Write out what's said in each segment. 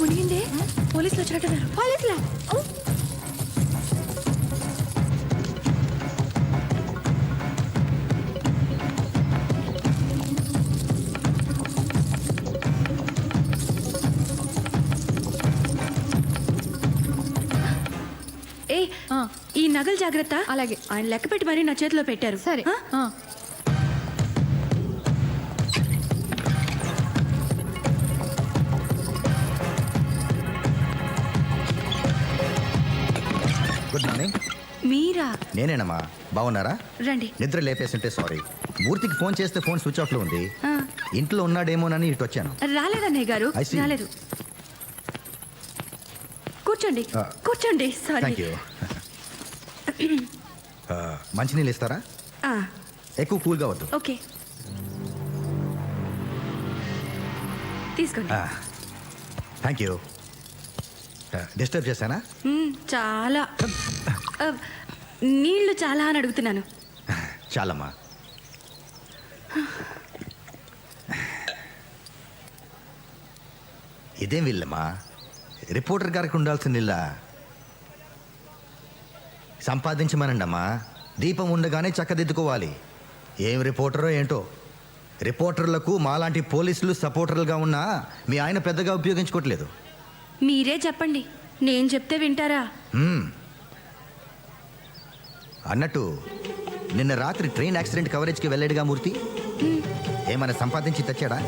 మునిగిందే పోలీసులు వచ్చినట్టున్నారు. పోలీసులా? ఏ ఈ నగలు జాగ్రత్త. అలాగే. ఆయన లెక్క పెట్టి మరీ నా చేతిలో పెట్టారు. సరే. Good morning. మీరా? నేనేనమ్మా. బాగున్నారా? రండి. నిద్ర లేపేస్తుంటే సారీ. మూర్తికి ఫోన్ చేస్తే ఫోన్ స్విచ్ ఆఫ్ లో ఉంది. ఇంట్లో ఉన్నాడేమోనని ఇటు వచ్చాను. రాలేదన్నయ్య గారు, రాలేదు. కూర్చోండి కూర్చోండి. సారీ. మంచినీళ్ళు ఇస్తారా? ఎక్కువ కూల్గా వద్దు. ఓకే, తీసుకోండి. Thank you. డిస్టర్బ్ చేశానా? చాలా. నీళ్లు చాలా అని అడుగుతున్నాను. చాలమ్మా. ఇదేం వీళ్ళమ్మా, రిపోర్టర్ గారికి ఉండాల్సిన ఇల్లా. సంపాదించమనండి అమ్మా. దీపం ఉండగానే చక్కదిద్దుకోవాలి. ఏం రిపోర్టరో ఏంటో. రిపోర్టర్లకు మాలాంటి పోలీసులు సపోర్టర్లుగా ఉన్నా మీ ఆయన పెద్దగా ఉపయోగించుకోవట్లేదు. మీరే చెప్పండి, నేను చెప్తే వింటారా? అన్నట్టు నిన్న రాత్రి ట్రైన్ యాక్సిడెంట్ కవరేజ్కి వెళ్ళాడుగా మూర్తి. ఏమైనా సంపాదించి తెచ్చాడా?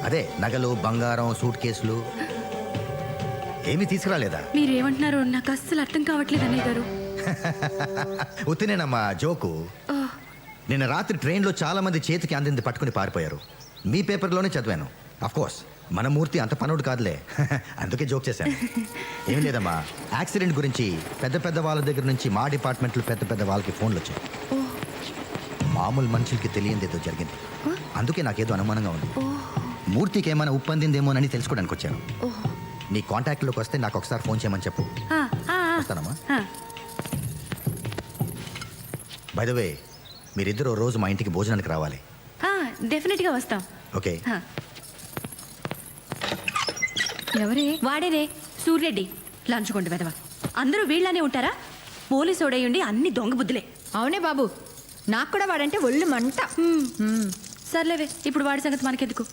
అదే నగలు, బంగారం, సూట్ కేసులు ఏమీ తీసుకురాలేదా? మీరేమంటున్నారో నాకు అస్సలు అర్థం కావట్లేదు అన్నయ్య గారు. ఉత్తినేనమ్మా, జోకు. నిన్న రాత్రి ట్రైన్లో చాలా మంది చేతికి అందింది పట్టుకుని పారిపోయారు. మీ పేపర్లోనే చదివాను. అఫ్కోర్స్ మన మూర్తి అంత పనుడు కాదులే, అందుకే జోక్ చేశాను. ఏం లేదమ్మా, యాక్సిడెంట్ గురించి పెద్ద పెద్ద వాళ్ళ దగ్గర నుంచి మా డిపార్ట్మెంట్లో పెద్ద పెద్ద వాళ్ళకి ఫోన్లు వచ్చాయి. మామూలు మనుషులకి తెలియంది ఏదో జరిగింది. అందుకే నాకేదో అనుమానంగా ఉంది. మూర్తికి ఏమైనా ఉప్పందిందేమోనని తెలుసుకోవడానికి వచ్చాను. నీ కాంటాక్ట్లోకి వస్తే నాకు ఒకసారి ఫోన్ చేయమని చెప్పు. వస్తానమ్మా. బై ద వే, మీరిద్దరూ రోజు మా ఇంటికి భోజనానికి రావాలి. డెఫినెట్గా వస్తాం. ఓకే. ఎవరే? వాడేనే, సూర్యరెడ్డి. లంచ్ కొంట వెదవా. అందరూ వీళ్ళనే ఉంటారా? పోలీసు ఓడయ్యుండి అన్ని దొంగ బుద్ధులే. అవునే బాబు, నాకు కూడా వాడంటే ఒళ్ళు మంట. సర్లేవే, ఇప్పుడు వాడి సంగతి మనకెందుకు.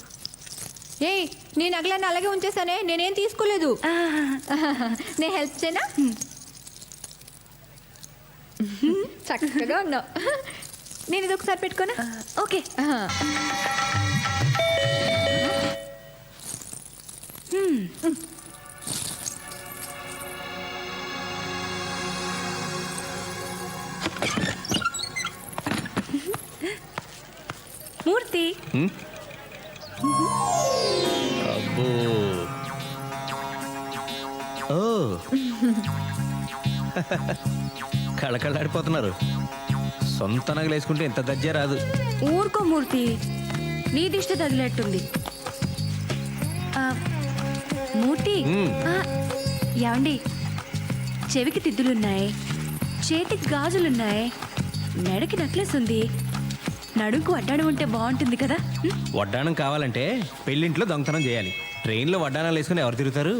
ఏయ్, నీ నగలన్నీ అలాగే ఉంచేసానే, నేనేం తీసుకోలేదు. నేను హెల్ప్ చేయనా? చక్కగా ఉన్నావు. నేను ఇది ఒకసారి పెట్టుకోనా? ఓకే. మూర్తి. అబ్బో, ఓ కళకళలాడిపోతున్నారు. సొంత నగలు వేసుకుంటే ఇంత దజ్జే రాదు. ఊరుకో మూర్తి, నీ దిష్టి తగిలేట్టుంది. మూర్తి, ఏమండి, చెవికి తిద్దులున్నాయి, చేతికి గాజులున్నాయి, మెడకి నెక్లెస్ ఉంది, నడుంకు వడ్డాణం ఉంటే బాగుంటుంది కదా. వడ్డాణం కావాలంటే పెళ్ళింట్లో దొంగతనం చేయాలి. ట్రైన్లో వడ్డాణాలు వేసుకుని ఎవరు తిరుగుతారు?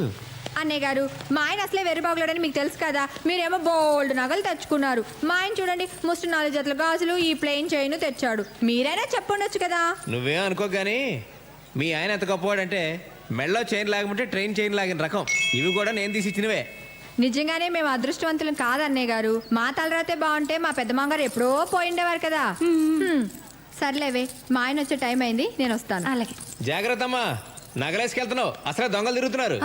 అన్నయ్య గారు, మా ఆయన అసలే వెర్రిబాగులాడని మీకు తెలుసు కదా. మీరేమో బోల్డ్ నగలు తెచ్చుకున్నారు. మా ఆయన చూడండి, ముస్టు 4 జతల గాజులు, ఈ ప్లెయిన్ చైన్ తెచ్చాడు. మీరైనా చెప్పుండొచ్చు కదా. నువ్వేం అనుకో గానీ మీ ఆయన ఎంత గొప్పవాడంటే మెళ్ళో చైన్ లాగమంటే ట్రైన్ చైన్ లాగిన రకం. ఇవి కూడా నేను తీసి ఇచ్చినవే. నిజంగానే మేము అదృష్టవంతులం కాదు అన్నయ్య గారు. మా తలరాతే బాగుంటే మా పెద్ద మామగారు ఎప్పుడో పోయిండేవారు కదా. సర్లేవే, మా ఆయన వచ్చే టైం అయింది, నేను వస్తాను. అలాగే. జాగ్రత్త అమ్మా, నగలేసుకెళ్తున్నావు. అసలే దొంగలు తిరుగుతున్నారు.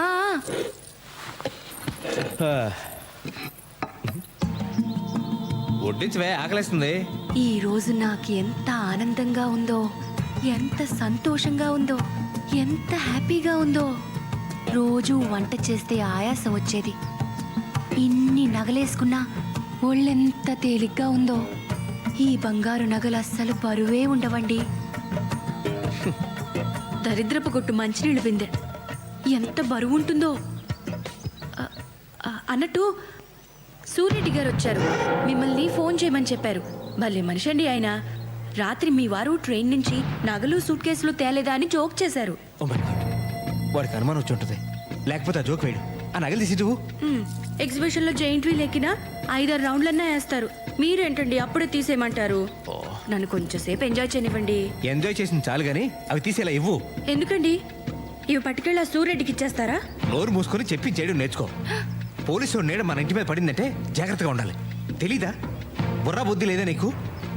వడ్డించవే, ఆకలేస్తుంది. ఈ రోజు నాకు ఎంత ఆనందంగా ఉందో, ఎంత సంతోషంగా ఉందో, ఎంత హ్యాపీగా ఉందో. రోజు వంట చేస్తే ఆయాసం వచ్చేది. ఇన్ని నగలేసుకున్నా ఒళ్ళెంత తేలిగ్గా ఉందో. ఈ బంగారు నగలు అస్సలు బరువే ఉండవండి. దరిద్రపు కొట్టు మంచినీళ్ళు బిందె ఎంత బరువు ఉంటుందో. అన్నట్టు సూర్యరెడ్డి గారు వచ్చారు. మిమ్మల్ని ఫోన్ చేయమని చెప్పారు. భలే మనిషి అండి ఆయన. రాత్రి మీ వారు ట్రైన్ నుంచి నగలు సూట్ కేసులు తేలేదా అని జోక్ చేశారు. ఓ మై గాడ్, వాడికి అనుమానం వచ్చి ఉంటుంది. లేకపోతే ఆ జోక్ వేయడు. ఆ నగలు తీసి నువ్వు ఎగ్జిబిషన్ లో జైంట్ వీల్ ఎక్కినా 5-6 రౌండ్లన్నా వేస్తారు. మీరేంటండి అప్పుడే తీసేయమంటారు? నన్ను కొంచెం సేపు ఎంజాయ్ చేయనివ్వండి. ఎంజాయ్ చేసింది చాలు కానీ అవి తీసేలా ఇవ్వు. ఎందుకండి? ఇవి పట్టుకెళ్ళి ఆ సూర్యరెడ్డికి ఇచ్చేస్తారా? నోరు మూసుకొని చెప్పి చేయడం నేర్చుకో. పోలీసు నీడ మన ఇంటి మీద పడిందంటే జాగ్రత్తగా ఉండాలి. తెలీదా? బుర్రా బుద్ధి లేదా నీకు?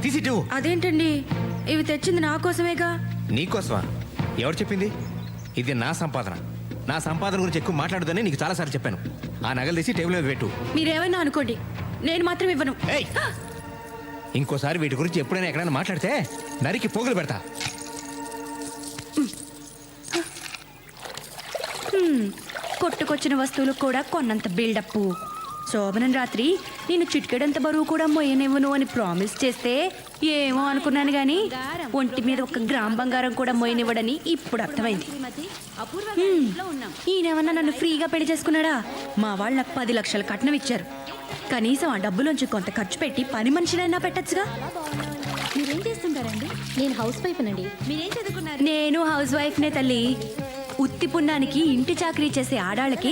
తీసిట్టు. అదేంటండి, ఇవి తెచ్చింది నా కోసమేగా. నీకోసమా? ఎవరు చెప్పింది? ఇది నా సంపాదన. నా సంపాదన గురించి ఎక్కువ మాట్లాడదని నీకు చాలాసార్లు చెప్పాను. ఆ నగలు తీసి టేబుల్ మీద పెట్టు. మీరేమైనా అనుకోండి, నేను మాత్రం ఇవ్వను. ఏయ్! ఇంకోసారి వీటి గురించి ఎప్పుడైనా ఎక్కడైనా మాట్లాడితే నరికి పోగులు పెడతా. కొట్టుకొచ్చిన వస్తువులకు కూడా కొన్నంత బిల్డప్. శోభనం రాత్రి నేను చిటికెడంత బరువు కూడా మొయ్యనివ్వను అని ప్రామిస్ చేస్తే ఏమో అనుకున్నాను గాని ఒంటి మీద 1 గ్రామ్ బంగారం కూడా మొయ్యనివ్వడని ఇప్పుడు అర్థమైంది. ఈయనేమన్నా నన్ను ఫ్రీగా పెళ్లి చేసుకున్నాడా? మా వాళ్ళు నాకు 10 లక్షల కట్నం ఇచ్చారు. కనీసం ఆ డబ్బులోంచి కొంత ఖర్చు పెట్టి పని మనిషినైనా పెట్టచ్చుగా. మీరేం చేస్తుంటారండి? నేను హౌస్ వైఫ్ నండి. మీరేం చదువుకున్నారు? నేను హౌస్ వైఫ్నే తల్లి. ఉత్తి పుణ్యానికి ఇంటి చాకరీ చేసే ఆడాళ్ళకి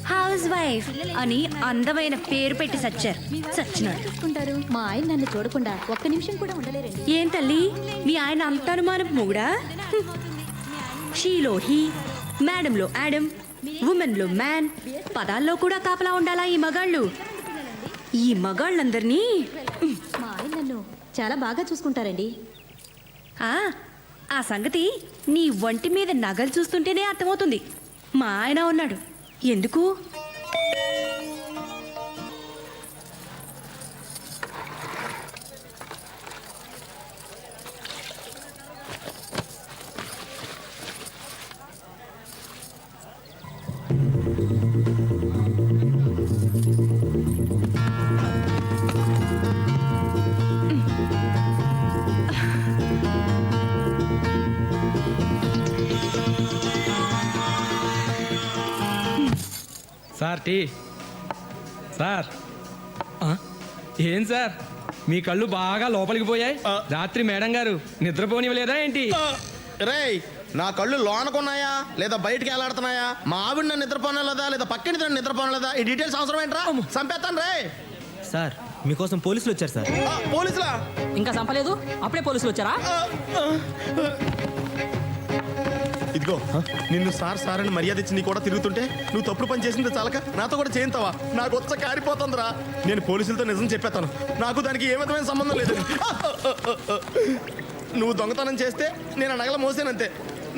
హౌస్ వైఫ్ అని అందమైన పేరు పెట్టి సచ్చినాడు. చూసుకుంటారు. మా ఆయన నన్ను చూడకుండా 1 నిమిషం కూడా ఉండలేరండి. ఏం తల్లి, మీ ఆయన అంత అనుమానం మొగుడా? షీలో హీ, మేడంలో యాడమ్, ఉమెన్ లో మ్యాన్, పదాల్లో కూడా కాపలా ఉండాలా ఈ మగాళ్ళు? ఈ మగాళ్ళందరినీ మా ఆయన నన్ను చాలా బాగా చూసుకుంటారండి. ఆ సంగతి నీ ఒంటి మీద నగలు చూస్తుంటేనే అర్థమవుతుంది. మా ఆయన ఉన్నాడు. ఎందుకు? Sir tea. సార్ ఏం సార్ మీ కళ్ళు బాగా లోపలికి పోయాయి? రాత్రి మేడం గారు నిద్రపోనివ్వలేదా ఏంటి? రేయ్, నా కళ్ళు లోనకున్నాయా లేదా బయటికి ఎలాడుతున్నాయా? మా ఆవిడ నన్ను నిద్రపోనలేదా లేదా పక్కన నిద్రపోనలేదా? ఈ డీటెయిల్స్ అవసరం ఏంట్రా? చంపేస్తాను రే. సార్ మీకోసం పోలీసులు వచ్చారు సార్. పోలీసులా? ఇంకా చంపలేదు, అప్పుడే పోలీసులు వచ్చారా? ఇదిగో, నిన్ను సార్ సార్ అని మర్యాద ఇచ్చి నీ కూడా తిరుగుతుంటే నువ్వు తప్పుడు పని చేసింది చాలక నాతో కూడా చేయింతావా? నాకు వచ్చ కారిపోతుందిరా. నేను పోలీసులతో నిజం చెప్పేస్తాను. నాకు దానికి ఏ విధమైన సంబంధం లేదు. నువ్వు దొంగతనం చేస్తే నేను ఆ నగల మోసానంతే.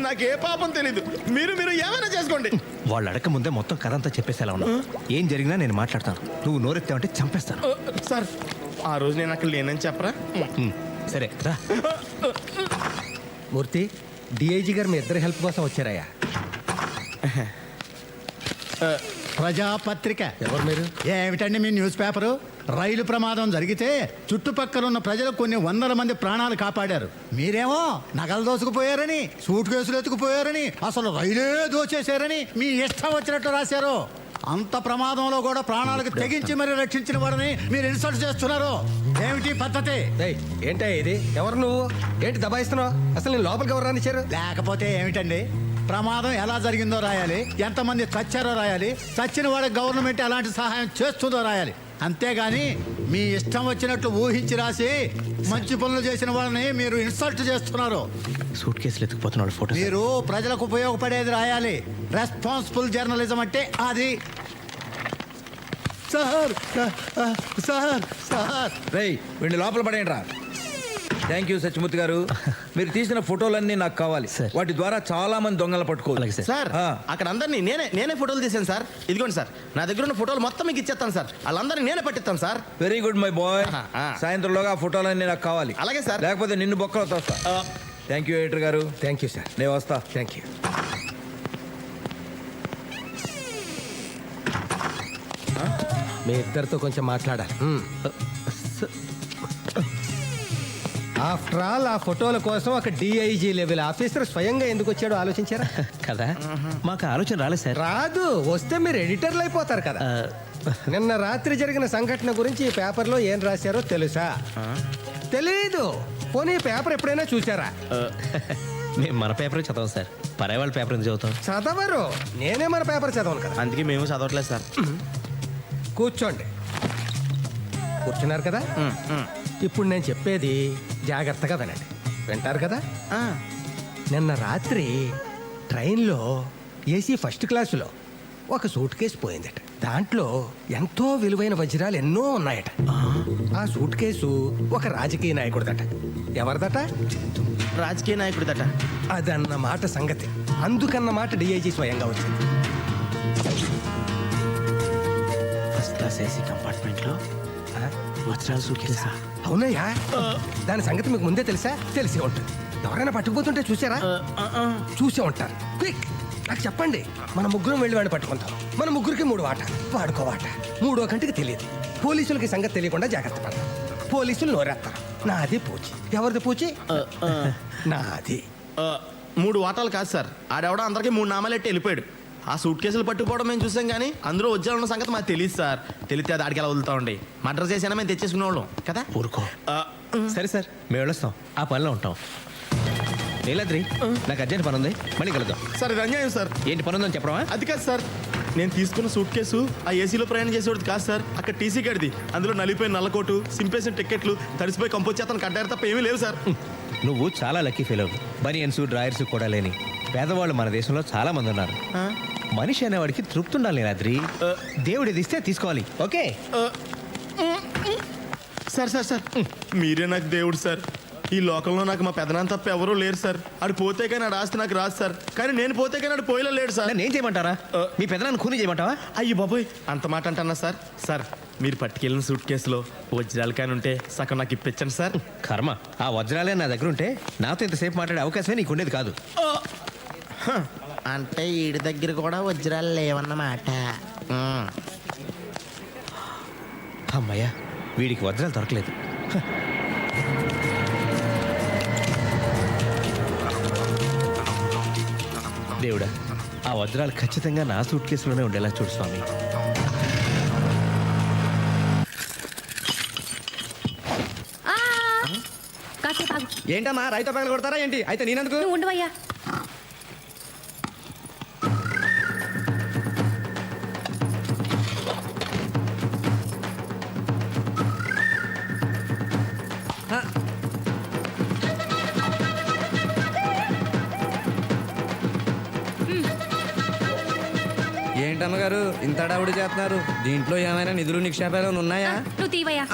నాకే పాపం తెలీదు. మీరు ఏమైనా చేసుకోండి. వాళ్ళు అడగక ముందే మొత్తం కథ అంతా చెప్పేసేలా ఉన్నా. ఏం జరిగినా నేను మాట్లాడతాను. నువ్వు నోరెత్తావంటే చంపేస్తాను. సార్, ఆ రోజు నేను అక్కడ లేనని చెప్పరా? సరే రా. మూర్తి, డిఐజీ గారు మీ ఇద్దరి హెల్ప్ కోసం వచ్చారయ్యా. ప్రజాపత్రిక. ఎవరు మీరు? ఏమిటండి మీ న్యూస్ పేపరు? రైలు ప్రమాదం జరిగితే చుట్టుపక్కల ఉన్న ప్రజలు కొన్ని వందల మంది ప్రాణాలు కాపాడారు. మీరేమో నగలు దోసుకుపోయారని, సూట్ కేసులు ఎత్తుకుపోయారని, అసలు రైలే దోచేశారని మీ ఇష్టం వచ్చినట్టు రాశారు. అంత ప్రమాదంలో కూడా ప్రాణాలకు తెగించి మరి రక్షించిన వారిని మీరు ఇన్సల్ట్ చేస్తున్నారు. ఏమిటి పద్ధతి? ఏంటా ఇది? ఎవరు నువ్వు? ఏంటి దబాయిస్తున్నావు? అసలు నేను లోపలికి ఎవరు రానిచ్చారు? లేకపోతే ఏమిటండి? ప్రమాదం ఎలా జరిగిందో రాయాలి, ఎంతమంది చచ్చారో రాయాలి, చచ్చిన వాడికి గవర్నమెంట్ ఎలాంటి సహాయం చేస్తుందో రాయాలి. అంతేగాని మీ ఇష్టం వచ్చినట్లు ఊహించి రాసి మంచి పనులు చేసిన వాళ్ళని మీరు ఇన్సల్ట్ చేస్తున్నారు. సూట్ కేసులు ఎత్తుకుపోతున్న ఫోటో. మీరు ప్రజలకు ఉపయోగపడేది రాయాలి. రెస్పాన్సిబుల్ జర్నలిజం అంటే అది. సార్ సార్ సార్ రేయ్, వీడిని లోపల పడేయండి రా. థ్యాంక్ యూ సత్యమూర్తి గారు. మీరు తీసిన ఫోటోలన్నీ నాకు కావాలి. వాటి ద్వారా చాలా మంది దొంగలు పట్టుకోవాలి సార్. అక్కడ అందరినీ నేనే ఫోటోలు తీసాను సార్. ఇదిగోండి సార్, నా దగ్గర ఉన్న ఫోటోలు మొత్తం మీకు ఇచ్చేస్తాను సార్. వాళ్ళందరినీ నేనే పట్టిస్తాను sir. Very good my boy. ఆ. సాయంత్రంలోగా ఆ ఫోటోలన్నీ నాకు కావాలి. అలాగే సార్. లేకపోతే నిన్ను బొక్కలో తోస్తా. థ్యాంక్ యూ ఎడిటర్ గారు. Thank you sir. నేను వస్తా. Thank you. మీ ఇద్దరితో కొంచెం మాట్లాడాలి. ఆఫ్టర్ ఆల్ ఆ ఫోటోల కోసం ఒక డిఐజీ లెవెల్ ఆఫీసర్ స్వయంగా ఎందుకు వచ్చాడో ఆలోచించారా? కదా మాకు ఆలోచన రాలేదు సార్. రాదు, వస్తే మీరు ఎడిటర్లు అయిపోతారు కదా. నిన్న రాత్రి జరిగిన సంఘటన గురించి ఈ పేపర్లో ఏం రాశారో తెలుసా? తెలీదు. పోనీ ఈ పేపర్ ఎప్పుడైనా చూసారా? మేము మన పేపర్ చదవం సార్, పరాయి వాళ్ళ పేపర్ ఎందుకు చదువుతాం? చదవరు. నేనే మన పేపర్ చదవను కదా. అందుకే మేము చదవట్లేదు సార్. కూర్చోండి. కూర్చున్నారు కదా. ఇప్పుడు నేను చెప్పేది జాగ్రత్తగా వినండి. వింటారు కదా? నిన్న రాత్రి ట్రైన్లో ఏసీ ఫస్ట్ క్లాసులో ఒక సూట్ కేసు పోయిందట. దాంట్లో ఎంతో విలువైన వజ్రాలు ఎన్నో ఉన్నాయట. ఆ సూట్ కేసు ఒక రాజకీయ నాయకుడిదట. ఎవరిదట? రాజకీయ నాయకుడిదట. అదన్నమాట సంగతి. అందుకన్నమాట డిఐజీ స్వయంగా వచ్చింది. ఫస్ట్ క్లాస్ ఏసీ కంపార్ట్మెంట్ లో వజ్రాలు సూట్ కేసా? అవునయ్యా, దాని సంగతి మీకు ముందే తెలుసా? తెలిసే ఉంటుంది. ఎవరైనా పట్టుకుపోతుంటే చూసారా? చూసే ఉంటారు. క్విక్, నాకు చెప్పండి. మన ముగ్గురం వెళ్ళి వాడిని పట్టుకుంటాం. మన ముగ్గురికి 3 వాట, వాడుకో వాట. 3వ కంటికి తెలియదు. పోలీసులకి సంగతి తెలియకుండా జాగ్రత్త పడతాం. పోలీసులు నోరేస్తారు. నాది పూచి. ఎవరిది పూచి? నాది. 3 వాటాలు కాదు సార్, ఆడెవడో అందరికి 3 నామాలు ఎట్టి వెళ్ళిపోయాడు. ఆ సూట్ కేసులు పట్టుకుపోవడం మేము చూసాం, కానీ అందులో వజ్రాలు ఉన్న సంగతి మాకు తెలియదు సార్. తెలిస్తే అది ఆడికి ఎలా వదులుతా ఉండి మర్డర్ చేసినా మేము తెచ్చేసుకునే వాళ్ళం కదా. ఊరుకో. సరే సార్, మేము వెళ్ళొస్తాం. ఆ పనిలో ఉంటాం. నీలాద్రి, నాకు అర్జెంట్ పని ఉంది, మళ్ళీ కలుద్దాం. సార్ ఇది అన్యాయం సార్. ఏంటి పని ఉందని చెప్పడమా? అది కాదు సార్, నేను తీసుకున్న సూట్ కేసు ఆ ఏసీలో ప్రయాణం చేసేవాడు కాదు సార్. అక్కడ టీసీ గడిది. అందులో నలిపోయిన నల్లకోటు, సింపేసిన టికెట్లు, తడిసిపోయి కంపోజ్ చేతను కట్టారు తప్ప ఏమీ లేవు సార్. నువ్వు చాలా లక్కీ ఫీల్ అవ్వు. బనియన్స్ డ్రాయర్స్ కూడా లేని పేదవాళ్ళు మన దేశంలో చాలా మంది ఉన్నారు. మనిషి అనేవాడికి తృప్తి ఉండాలి నీలాద్రి. దేవుడు ఇది ఇస్తే తీసుకోవాలి. ఓకే సార్ సార్ సార్ మీరే నాకు దేవుడు సార్. ఈ లోకంలో నాకు మా పెదనాన్న తప్ప ఎవరూ లేరు సార్. ఆడు పోతే కానీ ఆడు ఆస్తి నాకు రాదు సార్. కానీ నేను పోతే కానీ ఆడు పోయిలో లేడు సార్. నేను చేయమంటారా? మీ పెదనాన్ని ఖూనీ చేయమంటావా? అయ్యి బాబోయ్, అంత మాట అంటున్నా సార్. సార్ మీరు పట్టుకెళ్ళిన సూట్ కేసులో వజ్రాలు కానీ ఉంటే సగం నాకు ఇప్పించండి సార్. కర్మ, ఆ వజ్రాలే నా దగ్గర ఉంటే నాతో ఇంతసేపు మాట్లాడే అవకాశమే నీకు ఉండేది కాదు. అంటే వీడి దగ్గర కూడా వజ్రాలు లేవన్నమాట. అమ్మయ్యా, వీడికి వజ్రాలు దొరకలేదు. దేవుడా, ఆ వజ్రాలు ఖచ్చితంగా నా సూట్ కేసులోనే ఉండేలా చూడు స్వామి. కాసేపు ఆగు. ఏంటమ్మా, రైతు పగలు కొడతారా ఏంటి? అయితే నేనెందుకు? నువ్వు ఉండవయ్యా. ఏంటమ్మగారు ఇంత అడావుడి చేస్తున్నారు? దీంట్లో ఏమైనా నిధులు నిక్షేపాలు ఉన్నాయా? నువ్వు తీవయ్యా.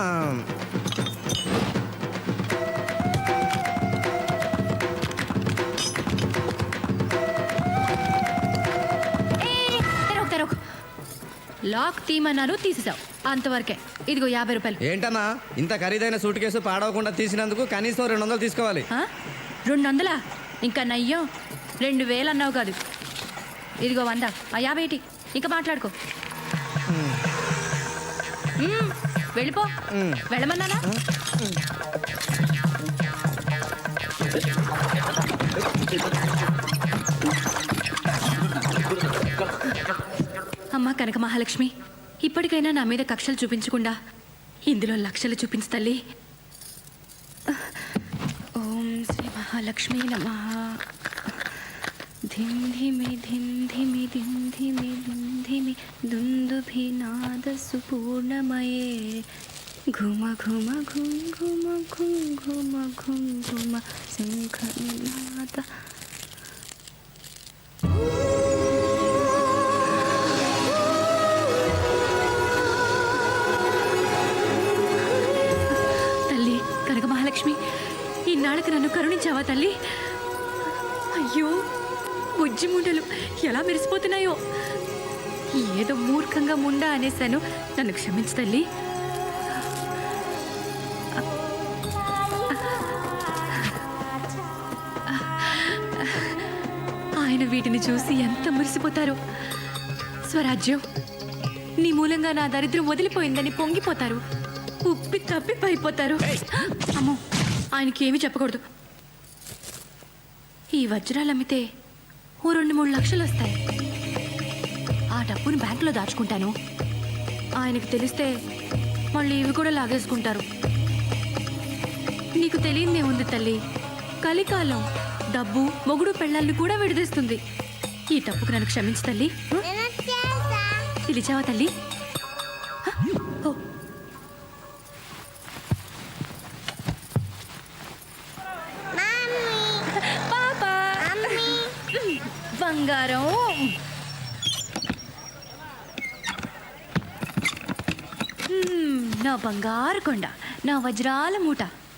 తెరవకు. లాక్ తీయమన్నారు, తీసేసావు. అంతవరకే. ఇదిగో 50 రూపాయలు. ఏంటమ్మా, ఇంత ఖరీదైన సూట్ కేసు పాడవకుండా తీసినందుకు కనీసం 200 తీసుకోవాలి. 200? ఇంకా నయ్యం. 2000 అన్నావు కాదు. ఇదిగో 100. ఆ 50 ఏంటి? ఇంకా మాట్లాడుకో. వెళ్ళిపో. వెళ్ళమన్నానా? అమ్మా కనక మహాలక్ష్మి, ఇప్పటికైనా నా మీద కక్షలు చూపించకుండా ఇందులో లక్షలు చూపించు తల్లి. ఓం శ్రీ మహాలక్ష్మి నమః. ధిం ధిమి ధిం ధిమి ధిం ధిమి ధిం ధిమి దుందుభినాద సుపూర్ణమయే ఘుమ ఘుమ ఘుం ఘుమ ఘుం ఘుమ ఘుం ఘుమ శంఖనాద. తల్లి కనక మహాలక్ష్మి, ఇన్నాళ్ళకి నన్ను కరుణించావా తల్లి? అయ్యో, బుజ్జి ముండలు ఎలా మెరిసిపోతున్నాయో. ఏదో మూర్ఖంగా ముండా అనేశాను, నన్ను క్షమించు తల్లి. ఆయన వీటిని చూసి ఎంత మురిసిపోతారో. స్వరాజ్యం, నీ మూలంగా నా దరిద్రం వదిలిపోయిందని పొంగిపోతారు. ఉప్పి తప్పి పడిపోతారు. అమ్మో, ఆయనకి ఏమీ చెప్పకూడదు. ఈ వజ్రాలు అమ్మితే ఓ 2-3 లక్షలు వస్తాయి. ఆ డబ్బుని బ్యాంకులో దాచుకుంటాను. ఆయనకి తెలిస్తే మళ్ళీ ఇవి కూడా లాగేసుకుంటారు. నీకు తెలియదే ఉంది తల్లి, కలికాలం డబ్బు మొగుడు పెళ్ళాన్ని కూడా విడదీస్తుంది. ఈ తప్పుకు నన్ను క్షమించు తల్లి. పిలిచావా తల్లి? ఓ. పాపా బంగారం. నా బంగారు కొండ, నా వజ్రాల మూట.